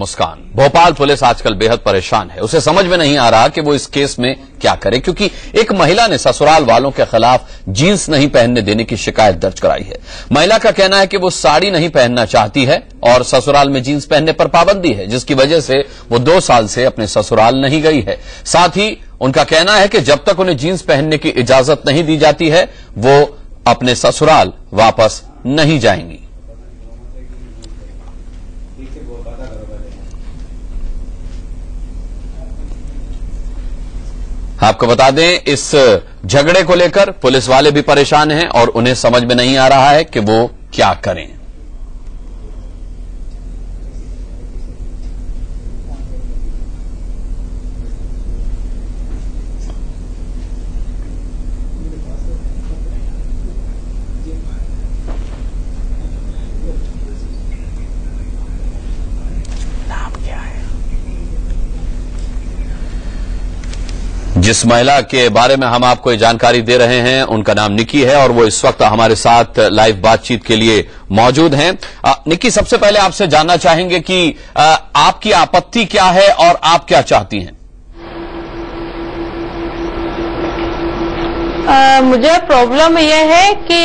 मुस्कान। Bhopal police आजकल बेहद परेशान है। उसे समझ में नहीं आ रहा कि वो इस केस में क्या करे, क्योंकि एक महिला ने ससुराल वालों के खिलाफ जींस नहीं पहनने देने की शिकायत दर्ज कराई है। महिला का कहना है कि वो साड़ी नहीं पहनना चाहती है और ससुराल में जींस पहनने पर पाबंदी है, जिसकी वजह से वो 2 साल से अपने ससुराल नहीं गई है। साथ ही उनका कहना है कि जब तक उन्हें जींस पहनने की इजाजत नहीं दी जाती है वो अपने ससुराल वापस नहीं जाएंगी। आपको बता दें, इस झगड़े को लेकर पुलिस वाले भी परेशान हैं और उन्हें समझ में नहीं आ रहा है कि वो क्या करें। जिस महिला के बारे में हम आपको ये जानकारी दे रहे हैं उनका नाम निकी है और वो इस वक्त हमारे साथ लाइव बातचीत के लिए मौजूद हैं। निकी, सबसे पहले आपसे जानना चाहेंगे कि आपकी आपत्ति क्या है और आप क्या चाहती हैं? मुझे प्रॉब्लम यह है कि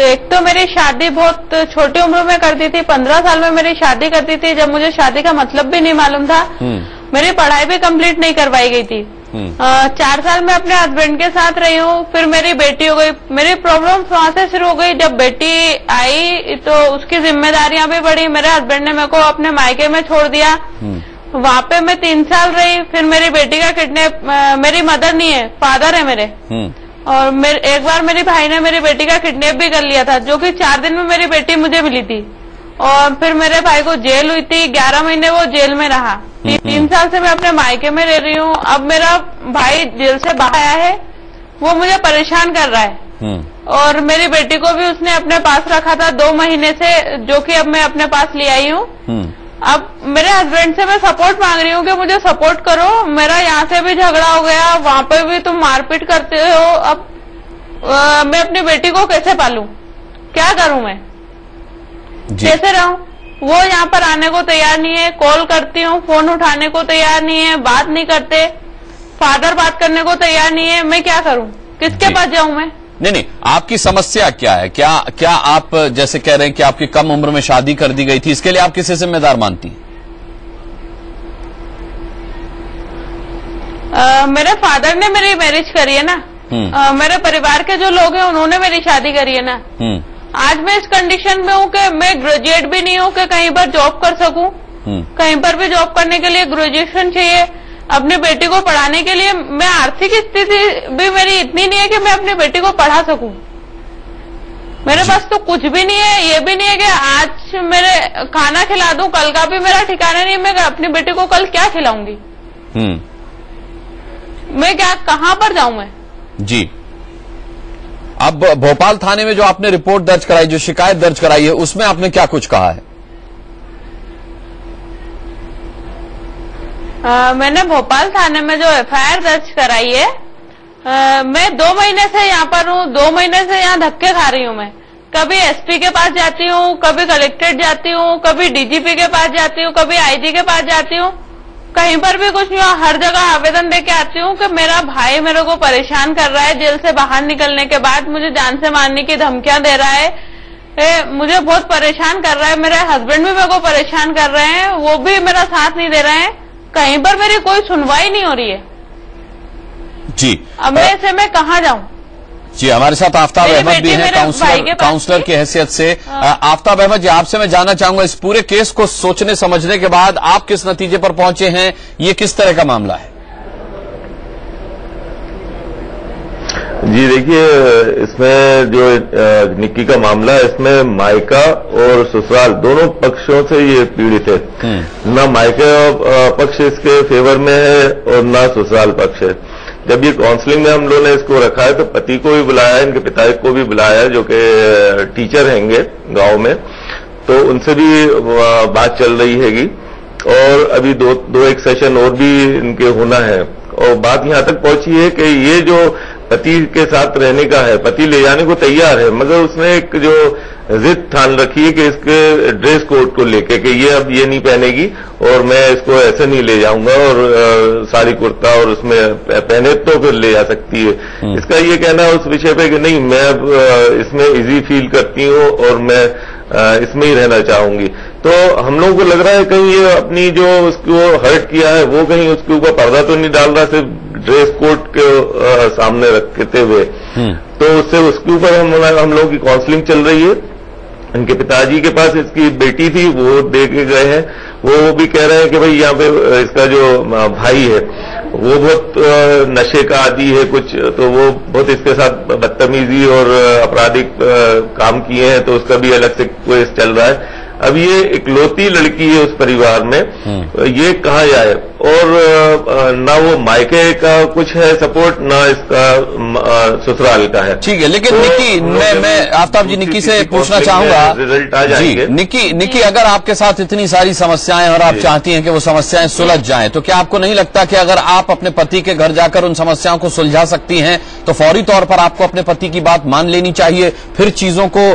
एक तो मेरी शादी बहुत छोटी उम्र में कर दी थी। 15 साल में मेरी शादी कर दी थी, जब मुझे शादी का मतलब भी नहीं मालूम था। मेरी पढ़ाई भी कंप्लीट नहीं करवाई गई थी। 4 साल में अपने हस्बैंड के साथ रही हूँ, फिर मेरी बेटी हो गई। मेरी प्रॉब्लम वहां से शुरू हो गई। जब बेटी आई तो उसकी जिम्मेदारियां भी बढ़ी। मेरे हस्बैंड ने मेरे को अपने मायके में छोड़ दिया। वहां पे मैं 3 साल रही। फिर मेरी बेटी का किडनैप, मेरी मदर नहीं है, फादर है मेरे। और एक बार मेरे भाई ने मेरी बेटी का किडनैप भी कर लिया था, जो कि 4 दिन में मेरी बेटी मुझे मिली थी। और फिर मेरे भाई को जेल हुई थी, 11 महीने वो जेल में रहा। 3 साल से मैं अपने मायके में रह रही हूँ। अब मेरा भाई जेल से बाहर आया है, वो मुझे परेशान कर रहा है। और मेरी बेटी को भी उसने अपने पास रखा था 2 महीने से, जो कि अब मैं अपने पास ले आई हूँ। अब मेरे हस्बैंड से मैं सपोर्ट मांग रही हूँ कि मुझे सपोर्ट करो। मेरा यहाँ से भी झगड़ा हो गया, वहां पे भी तुम मारपीट करते हो। अब मैं अपनी बेटी को कैसे पालूं, क्या करूं मैं, कैसे रहूं? वो यहाँ पर आने को तैयार नहीं है। कॉल करती हूँ, फोन उठाने को तैयार नहीं है, बात नहीं करते। फादर बात करने को तैयार नहीं है। मैं क्या करूं, किसके पास जाऊं मैं? नहीं, आपकी समस्या क्या है? क्या आप जैसे कह रहे हैं कि आपकी कम उम्र में शादी कर दी गई थी, इसके लिए आप किसे जिम्मेदार मानती हैं? मेरे फादर ने मेरी मैरिज करी है ना। मेरे परिवार के जो लोग हैं उन्होंने मेरी शादी करी है ना। आज मैं इस कंडीशन में हूँ कि मैं ग्रेजुएट भी नहीं हूँ कि कहीं पर जॉब कर सकूं। कहीं पर भी जॉब करने के लिए ग्रेजुएशन चाहिए। अपनी बेटी को पढ़ाने के लिए मैं आर्थिक स्थिति भी मेरी इतनी नहीं है कि मैं अपनी बेटी को पढ़ा सकूं। मेरे पास तो कुछ भी नहीं है। ये भी नहीं है कि आज मेरे खाना खिला दूं, कल का भी मेरा ठिकाना नहीं। मैं अपनी बेटी को कल क्या खिलाऊंगी? मैं क्या, कहां पर जाऊं मैं? जी, अब भोपाल थाने में जो आपने रिपोर्ट दर्ज कराई, जो शिकायत दर्ज कराई है, उसमें आपने क्या कुछ कहा है? मैंने भोपाल थाने में जो एफआईआर दर्ज कराई है, मैं 2 महीने से यहाँ पर हूँ। 2 महीने से यहाँ धक्के खा रही हूँ मैं। कभी एसपी के पास जाती हूँ, कभी कलेक्ट्रेट जाती हूँ, कभी डीजीपी के पास जाती हूँ, कभी आईजी के पास जाती हूँ। कहीं पर भी कुछ नहीं हुआ। हर जगह आवेदन देके आती हूँ कि मेरा भाई मेरे को परेशान कर रहा है। जेल से बाहर निकलने के बाद मुझे जान से मारने की धमकियां दे रहा है। मुझे बहुत परेशान कर रहा है। मेरे हस्बैंड भी मेरे को परेशान कर रहे हैं, वो भी मेरा साथ नहीं दे रहे हैं। कहीं पर मेरी कोई सुनवाई नहीं हो रही है। जी, अब मैं कहाँ जाऊँ? जी, हमारे साथ आफ्ताब अहमद भी हैं, काउंसलर की हैसियत से। आफ्ताब अहमद जी, आपसे मैं जानना चाहूंगा, इस पूरे केस को सोचने समझने के बाद आप किस नतीजे पर पहुंचे हैं? ये किस तरह का मामला है? जी देखिए, इसमें जो निक्की का मामला है, इसमें मायका और ससुराल दोनों पक्षों से ये पीड़ित है। ना मायका पक्ष इसके फेवर में है और ना ससुराल पक्ष है। जब ये काउंसलिंग में हम लोगों ने इसको रखा है तो पति को भी बुलाया है, इनके पिता को भी बुलाया है, जो कि टीचर हैंगे गांव में, तो उनसे भी बात चल रही हैगी। और अभी दो एक सेशन और भी इनके होना है। और बात यहां तक पहुंची है कि ये जो पति के साथ रहने का है, पति ले जाने को तैयार है, मगर उसने एक जो जिद ठान रखी है कि इसके ड्रेस कोड को लेके कि ये अब ये नहीं पहनेगी और मैं इसको ऐसे नहीं ले जाऊंगा और साड़ी कुर्ता और उसमें पहने तो फिर ले जा सकती है। इसका ये कहना उस विषय पे कि नहीं, मैं अब इसमें इजी फील करती हूँ और मैं इसमें ही रहना चाहूंगी। तो हम लोगों को लग रहा है कहीं ये अपनी जो उसको हर्ट किया है वो कहीं उसके ऊपर पर्दा तो नहीं डाल रहा, सिर्फ ड्रेस कोड के सामने रखते हुए। तो उससे उसके ऊपर हम लोगों की काउंसलिंग चल रही है। इनके पिताजी के पास इसकी बेटी थी, वो दे के गए हैं। वो भी कह रहे हैं कि भाई यहाँ पे इसका जो भाई है वो बहुत नशे का आदी है कुछ, तो वो बहुत इसके साथ बदतमीजी और आपराधिक काम किए हैं, तो उसका भी अलग से केस चल रहा है। अब ये इकलौती लड़की है उस परिवार में, ये कहाँ जाए, और ना वो मायके का कुछ है सपोर्ट, ना इसका ससुराल का है। ठीक है, लेकिन तो निक्की, मैं आफ्ताब जी निक्की से पूछना चाहूंगा, रिजल्ट आ जाएंगे। निक्की, अगर आपके साथ इतनी सारी समस्याएं और आप चाहती हैं कि वो समस्याएं सुलझ जाएं, तो क्या आपको नहीं लगता कि अगर आप अपने पति के घर जाकर उन समस्याओं को सुलझा सकती हैं तो फौरी तौर पर आपको अपने पति की बात मान लेनी चाहिए, फिर चीजों को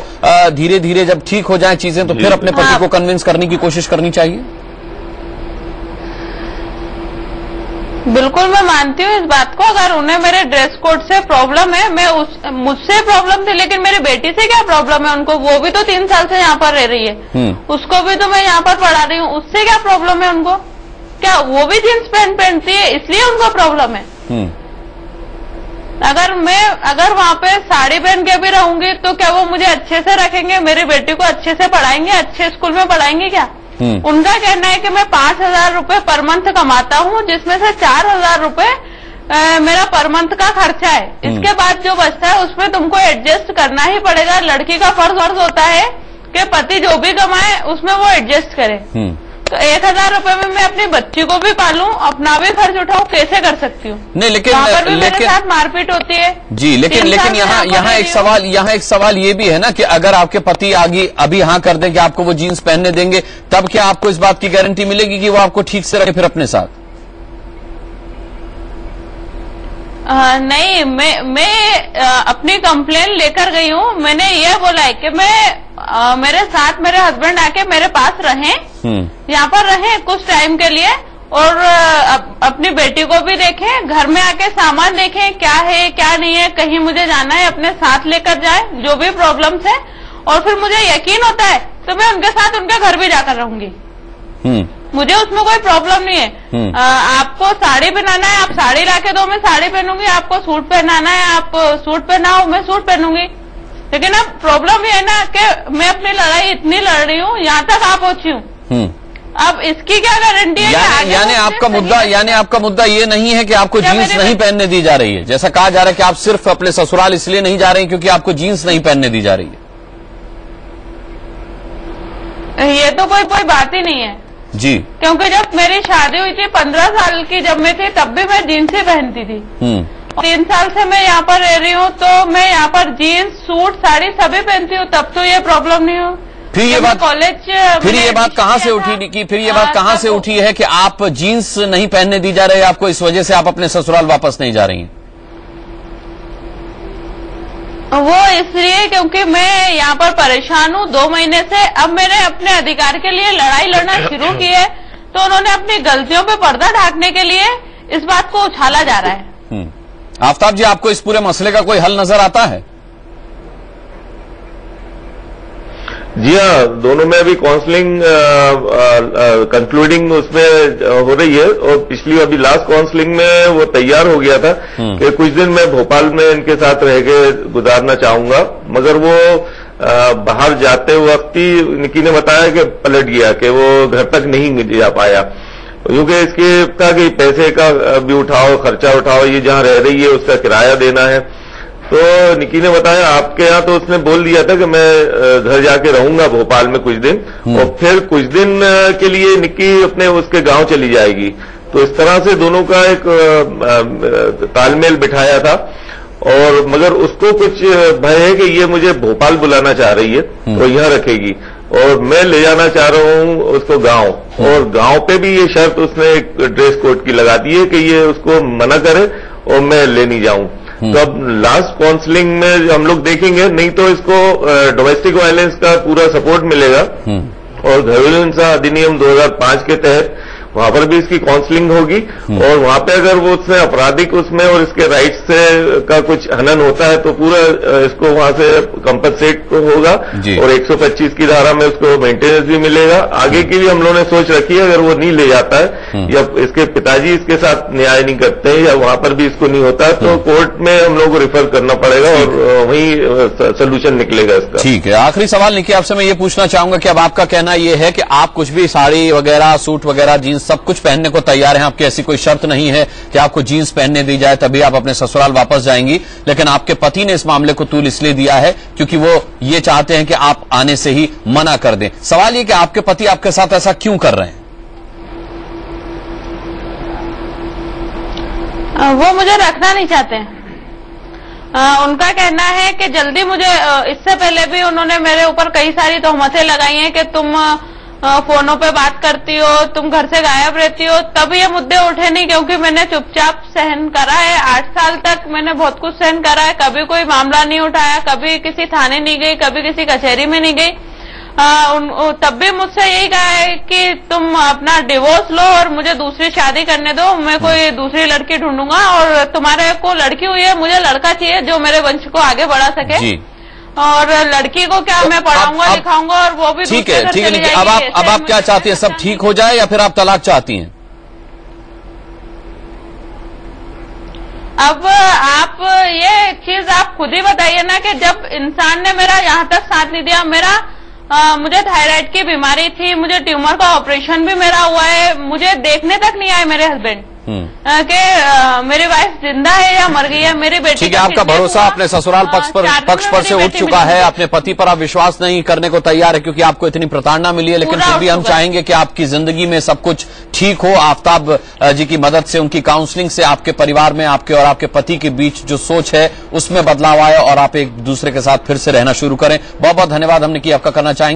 धीरे धीरे जब ठीक हो जाए चीजें तो फिर अपने पति को कन्विंस करने की कोशिश करनी चाहिए? बिल्कुल मैं मानती हूँ इस बात को। अगर उन्हें मेरे ड्रेस कोड से प्रॉब्लम है, मुझसे प्रॉब्लम थी, लेकिन मेरी बेटी से क्या प्रॉब्लम है उनको? वो भी तो 3 साल से यहाँ पर रह रही है, उसको भी तो मैं यहाँ पर पढ़ा रही हूँ, उससे क्या प्रॉब्लम है उनको? क्या वो भी जींस पैंट पहनती है इसलिए उनको प्रॉब्लम है? अगर वहाँ पे साड़ी पहन के भी रहूंगी तो क्या वो मुझे अच्छे से रखेंगे, मेरी बेटी को अच्छे से पढ़ाएंगे, अच्छे स्कूल में पढ़ाएंगे क्या? उनका कहना है कि मैं 5,000 रुपए पर मंथ कमाता हूँ, जिसमें से 4,000 रुपए मेरा पर मंथ का खर्चा है, इसके बाद जो बचता है उसमें तुमको एडजस्ट करना ही पड़ेगा। लड़की का फर्ज होता है कि पति जो भी कमाए उसमें वो एडजस्ट करे। तो 1,000 रुपए में मैं अपनी बच्ची को भी पालूं, अपना भी खर्च उठाऊं, कैसे कर सकती हूँ? नहीं, लेकिन वहाँ पर भी मेरे साथ मारपीट होती है जी। लेकिन यहाँ एक सवाल ये भी है ना कि अगर आपके पति आगे अभी हाँ कर दें कि आपको वो जीन्स पहनने देंगे, तब क्या आपको इस बात की गारंटी मिलेगी कि वो आपको ठीक से रखे फिर अपने साथ? नहीं, मैं अपनी कंप्लेन लेकर गई हूँ। मैंने ये बोला है कि मेरे साथ मेरे हस्बैंड आके मेरे पास रहें, यहाँ पर रहें कुछ टाइम के लिए, और अपनी बेटी को भी देखें, घर में आके सामान देखें क्या है क्या नहीं है, कहीं मुझे जाना है अपने साथ लेकर जाए जो भी प्रॉब्लम्स है, और फिर मुझे यकीन होता है तो मैं उनके साथ उनके घर भी जाकर रहूंगी। मुझे उसमें कोई प्रॉब्लम नहीं है। आपको साड़ी पहनाना है, आप साड़ी लाके दो, मैं साड़ी पहनूंगी। आपको सूट पहनाना है, आप सूट पहनाओ, मैं सूट पहनूंगी। लेकिन अब प्रॉब्लम ये है ना कि मैं अपनी लड़ाई इतनी लड़ रही हूँ, यहाँ तक आ पहुंची हूँ, अब इसकी क्या गारंटी है? यानी आपका मुद्दा ये नहीं है कि आपको जीन्स नहीं पहनने दी जा रही है, जैसा कहा जा रहा है कि आप सिर्फ अपने ससुराल इसलिए नहीं जा रही क्योंकि आपको जीन्स नहीं पहनने दी जा रही है। ये तो कोई बात ही नहीं है जी, क्योंकि जब मेरी शादी हुई थी 15 साल की जब मैं थी, तब भी मैं जीन्स ही पहनती थी। 3 साल से मैं यहाँ पर रह रही हूँ, तो मैं यहाँ पर जीन्स सूट साड़ी सभी पहनती हूँ, तब तो ये प्रॉब्लम नहीं हो। फिर ये बात कहाँ से उठी कि फिर ये बात कहाँ से उठी है कि आप जीन्स नहीं पहनने दी जा रही है आपको, इस वजह से आप अपने ससुराल वापस नहीं जा रही हैं? वो इसलिए क्योंकि मैं यहाँ पर परेशान हूँ 2 महीने से। अब मैंने अपने अधिकार के लिए लड़ाई लड़ना शुरू की है, तो उन्होंने अपनी गलतियों पे पर्दा ढाकने के लिए इस बात को उछाला जा रहा है। आफ्ताब जी, आपको इस पूरे मसले का कोई हल नजर आता है? जी हाँ, दोनों में अभी काउंसलिंग कंक्लूडिंग उसमें हो रही है, और पिछली अभी लास्ट काउंसलिंग में वो तैयार हो गया था कि कुछ दिन मैं भोपाल में इनके साथ रह के गुजारना चाहूंगा, मगर वो बाहर जाते वक्त ही निकी ने बताया कि पलट गया, कि वो घर तक नहीं जा पाया, क्योंकि इसके का कि पैसे का भी उठाओ, खर्चा उठाओ, ये जहां रह रही है उसका किराया देना है। तो निकी ने बताया आपके यहाँ, तो उसने बोल दिया था कि मैं घर जाके रहूंगा भोपाल में कुछ दिन, और फिर कुछ दिन के लिए निकी अपने उसके गांव चली जाएगी। तो इस तरह से दोनों का एक तालमेल बिठाया था, और मगर उसको कुछ भय है कि ये मुझे भोपाल बुलाना चाह रही है और यहाँ रखेगी, और मैं ले जाना चाह रहा हूँ उसको गांव, और गांव पे भी ये शर्त उसने एक ड्रेस कोड की लगा दी है कि ये उसको मना करे और मैं ले नहीं जाऊं। तो अब लास्ट काउंसलिंग में हम लोग देखेंगे, नहीं तो इसको डोमेस्टिक वायलेंस का पूरा सपोर्ट मिलेगा और घरेलू हिंसा अधिनियम 2005 के तहत वहां पर भी इसकी काउंसलिंग होगी और वहां पे अगर वो उसमें आपराधिक उसमें और इसके राइट्स से का कुछ हनन होता है तो पूरा इसको वहां से कंपनसेट होगा और 125 की धारा में उसको मेंटेनेंस भी मिलेगा। आगे की भी हम लोगों ने सोच रखी है, अगर वो नहीं ले जाता है या इसके पिताजी इसके साथ न्याय नहीं करते हैं या वहां पर भी इसको नहीं होता है तो कोर्ट में हम लोग को रिफर करना पड़ेगा और वहीं सोल्यूशन निकलेगा इसका। ठीक है, आखिरी सवाल निकी आपसे मैं ये पूछना चाहूंगा कि अब आपका कहना यह है कि आप कुछ भी साड़ी वगैरह सूट वगैरह जीन्स सब कुछ पहनने को तैयार हैं, आपकी ऐसी कोई शर्त नहीं है कि आपको जीन्स पहनने दी जाए तभी आप अपने ससुराल वापस जाएंगी, लेकिन आपके पति ने इस मामले को तूल इसलिए दिया है क्योंकि वो ये चाहते हैं कि आप आने से ही मना कर दें। सवाल ये कि आपके पति आपके साथ ऐसा क्यों कर रहे हैं? वो मुझे रखना नहीं चाहते हैं। उनका कहना है कि जल्दी मुझे, इससे पहले भी उन्होंने मेरे ऊपर कई सारी तोहमतें लगाई हैं कि तुम फोनों पे बात करती हो, तुम घर से गायब रहती हो, तब ये मुद्दे उठे नहीं क्योंकि मैंने चुपचाप सहन करा है। 8 साल तक मैंने बहुत कुछ सहन करा है, कभी कोई मामला नहीं उठाया, कभी किसी थाने नहीं गई, कभी किसी कचहरी में नहीं गई। तब भी मुझसे यही कहा है कि तुम अपना डिवोर्स लो और मुझे दूसरी शादी करने दो, मैं कोई दूसरी लड़की ढूंढूंगा और तुम्हारे को लड़की हुई है, मुझे लड़का चाहिए जो मेरे वंश को आगे बढ़ा सके। और लड़की को क्या मैं पढ़ाऊंगा लिखाऊंगा और वो भी ठीक है। ठीक है, अब आप क्या चाहती हैं, सब ठीक हो जाए या फिर आप तलाक चाहती हैं? अब आप ये चीज आप खुद ही बताइए ना कि जब इंसान ने मेरा यहाँ तक साथ नहीं दिया, मुझे थायराइड की बीमारी थी, मुझे ट्यूमर का ऑपरेशन भी मेरा हुआ है, मुझे देखने तक नहीं आए मेरे हस्बैंड कि मेरी वाइफ जिंदा है या मर गई है, मेरी बेटी। ठीक है, आपका भरोसा अपने ससुराल पक्ष पर से उठ चुका है, अपने पति पर आप विश्वास नहीं करने को तैयार है क्योंकि आपको इतनी प्रताड़ना मिली है, लेकिन फिर भी हम चाहेंगे कि आपकी जिंदगी में सब कुछ ठीक हो। आफ्ताब जी की मदद से, उनकी काउंसलिंग से आपके परिवार में आपके और आपके पति के बीच जो सोच है उसमें बदलाव आए और आप एक दूसरे के साथ फिर से रहना शुरू करें। बहुत बहुत धन्यवाद हमने की आपका करना चाहेंगे।